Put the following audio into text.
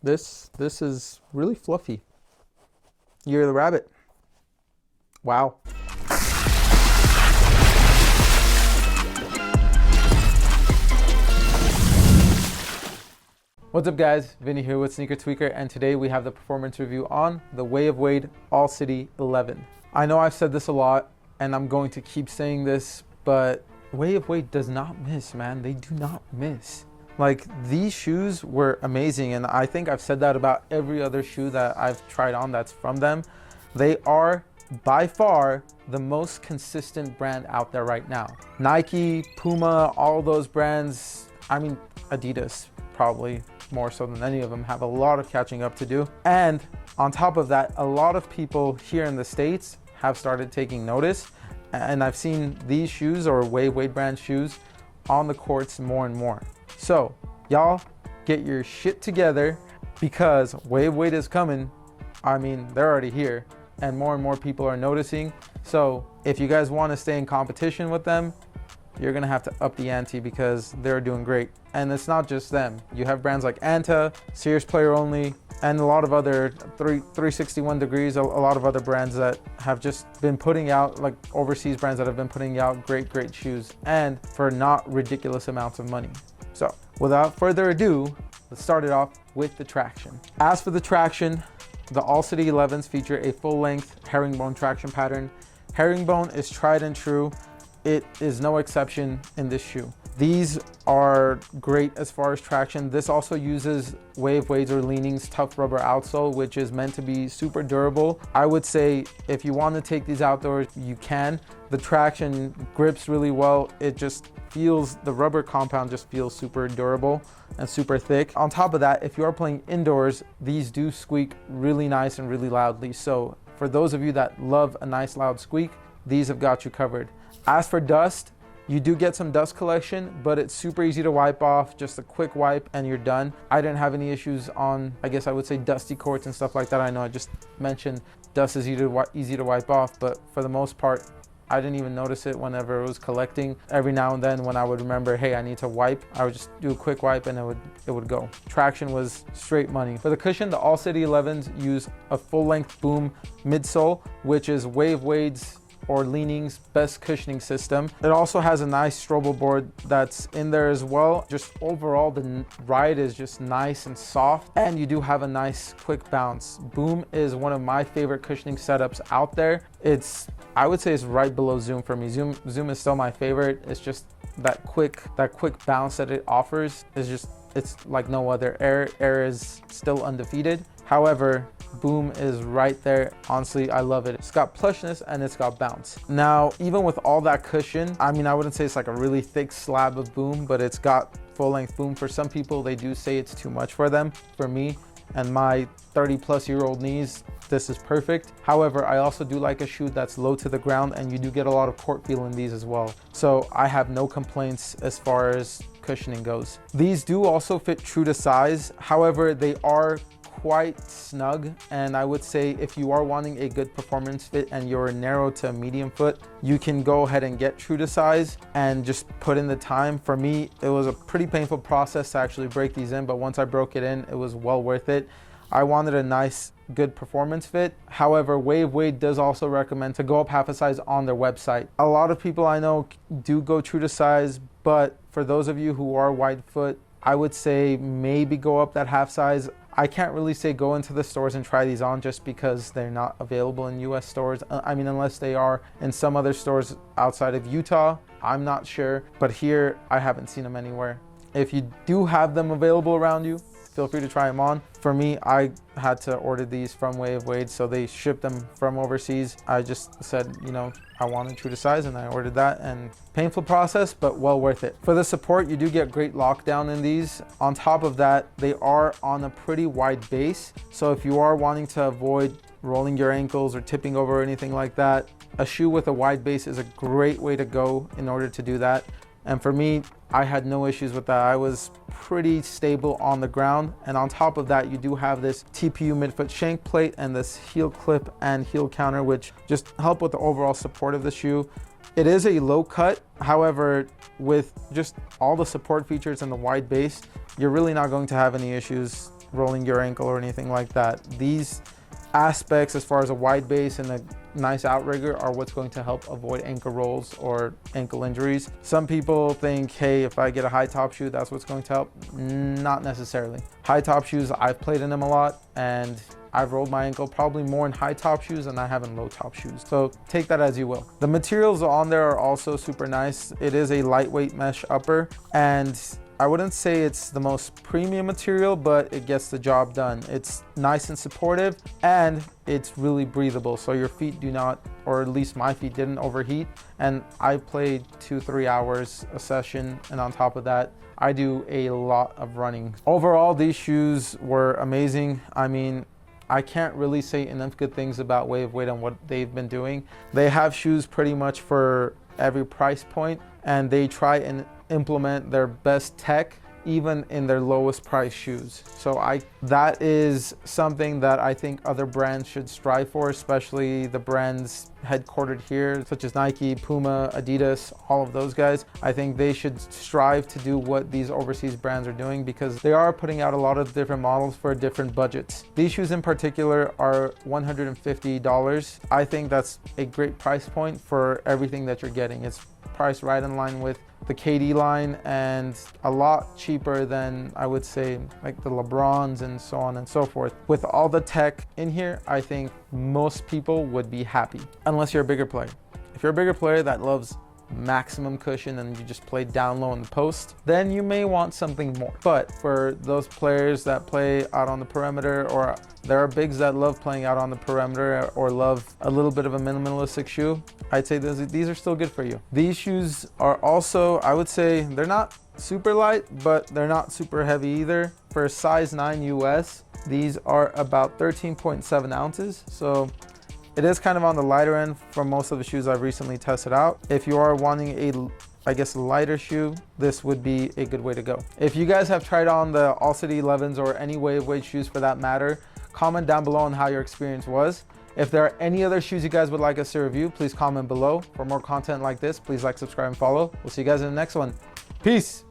This is really fluffy. You're the rabbit. Wow. What's up guys, Vinny here with Sneaker Tweaker, and today we have the performance review on the Way of Wade All City 11. I know I've said this a lot and I'm going to keep saying this, but Way of Wade does not miss, man. They do not miss. Like, these shoes were amazing, and I think I've said that about every other shoe that I've tried on that's from them. They are by far the most consistent brand out there right now. Nike, Puma, all those brands, I mean Adidas probably more so than any of them, have a lot of catching up to do. And on top of that, a lot of people here in the States have started taking notice, and I've seen these shoes, or Way of Wade brand shoes, on the courts more and more. So y'all get your shit together, because Way of Wade is coming. I mean, they're already here and more people are noticing. So if you guys want to stay in competition with them, you're gonna have to up the ante, because they're doing great. And it's not just them. You have brands like Anta, Serious Player Only, and a lot of other 361 Degrees, a lot of other brands that have just been putting out, like overseas brands that have been putting out great shoes, and for not ridiculous amounts of money. So without further ado, let's start it off with the traction. As for the traction, the All City 11s feature a full-length herringbone traction pattern. Herringbone is tried and true. It is no exception in this shoe. These are great as far as traction. This also uses Way of Wade's or Li-Ning's tough rubber outsole, which is meant to be super durable. I would say if you want to take these outdoors, you can. The traction grips really well. It just feels, the rubber compound just feels super durable and super thick. On top of that, if you are playing indoors, these do squeak really nice and really loudly. So for those of you that love a nice loud squeak, these have got you covered. As for dust, you do get some dust collection, but it's super easy to wipe off. Just a quick wipe and you're done. I didn't have any issues on, I guess I would say, dusty courts and stuff like that. I know I just mentioned dust is easy to wipe off, but for the most part, I didn't even notice it whenever it was collecting. Every now and then when I would remember, hey, I need to wipe, I would just do a quick wipe and it would go. Traction was straight money. For the cushion, the All City 11s use a full-length Boom midsole, which is Way of Wade's or Li-Ning's best cushioning system. It also has a nice strobo board that's in there as well. Just overall, the ride is just nice and soft, and you do have a nice quick bounce. Boom is one of my favorite cushioning setups out there. I would say it's right below Zoom for me. Zoom is still my favorite. It's just that quick bounce that it offers is just, it's like no other. Air is still undefeated. However, Boom is right there. Honestly, I love it. It's got plushness and it's got bounce. Now, even with all that cushion, I mean, I wouldn't say it's like a really thick slab of Boom, but it's got full-length Boom. For some people, they do say it's too much for them. For me and my 30-plus-year-old knees, this is perfect. However, I also do like a shoe that's low to the ground, and you do get a lot of court feel in these as well. So I have no complaints as far as cushioning goes. These do also fit true to size. However, they are quite snug, and I would say if you are wanting a good performance fit and you're narrow to medium foot, you can go ahead and get true to size and just put in the time. For me, it was a pretty painful process to actually break these in, but once I broke it in, it was well worth it. I wanted a nice, good performance fit. However, Way of Wade does also recommend to go up half a size on their website. A lot of people I know do go true to size, but for those of you who are wide foot, I would say maybe go up that half size. I can't really say go into the stores and try these on, just because they're not available in US stores. I mean, unless they are in some other stores outside of Utah, I'm not sure. But here, I haven't seen them anywhere. If you do have them available around you, feel free to try them on. For me, I had to order these from Way of Wade, so they shipped them from overseas. I just said, you know, I wanted true to size, and I ordered that, and painful process, but well worth it. For the support, you do get great lockdown in these. On top of that, they are on a pretty wide base. So if you are wanting to avoid rolling your ankles or tipping over or anything like that, a shoe with a wide base is a great way to go in order to do that. And for me, I had no issues with that. I was pretty stable on the ground. And on top of that, you do have this TPU midfoot shank plate and this heel clip and heel counter, which just help with the overall support of the shoe. It is a low cut. However, with just all the support features and the wide base, you're really not going to have any issues rolling your ankle or anything like that. These aspects, as far as a wide base and a nice outrigger, are what's going to help avoid ankle rolls or ankle injuries. Some people think, hey, if I get a high top shoe, that's what's going to help. Not necessarily. High top shoes, I've played in them a lot, and I've rolled my ankle probably more in high top shoes than I have in low top shoes. So take that as you will. The materials on there are also super nice. It is a lightweight mesh upper, and I wouldn't say it's the most premium material, but it gets the job done. It's nice and supportive, and it's really breathable. So your feet do not, or at least my feet didn't overheat. And I played 2-3 hours a session. And on top of that, I do a lot of running. Overall, these shoes were amazing. I mean, I can't really say enough good things about Way of Wade and what they've been doing. They have shoes pretty much for every price point, and they try and implement their best tech even in their lowest price shoes. So that is something that I think other brands should strive for, especially the brands headquartered here, such as Nike, Puma, Adidas, all of those guys. I think they should strive to do what these overseas brands are doing, because they are putting out a lot of different models for different budgets. These shoes in particular are $150. I think that's a great price point for everything that you're getting. It's priced right in line with the KD line and a lot cheaper than, I would say, like the LeBrons and so on and so forth. With all the tech in here, I think most people would be happy, unless you're a bigger player. If you're a bigger player that loves maximum cushion and you just play down low in the post, then you may want something more. But for those players that play out on the perimeter, or there are bigs that love playing out on the perimeter or love a little bit of a minimalistic shoe, I'd say these are still good for you. These shoes are also, I would say, they're not super light, but they're not super heavy either. For a size 9 US, these are about 13.7 ounces. So it is kind of on the lighter end from most of the shoes I've recently tested out. If you are wanting a lighter shoe, this would be a good way to go. If you guys have tried on the All City 11s or any Way of Wade shoes for that matter, comment down below on how your experience was. If there are any other shoes you guys would like us to review, please comment below. For more content like this, please like, subscribe, and follow. We'll see you guys in the next one. Peace.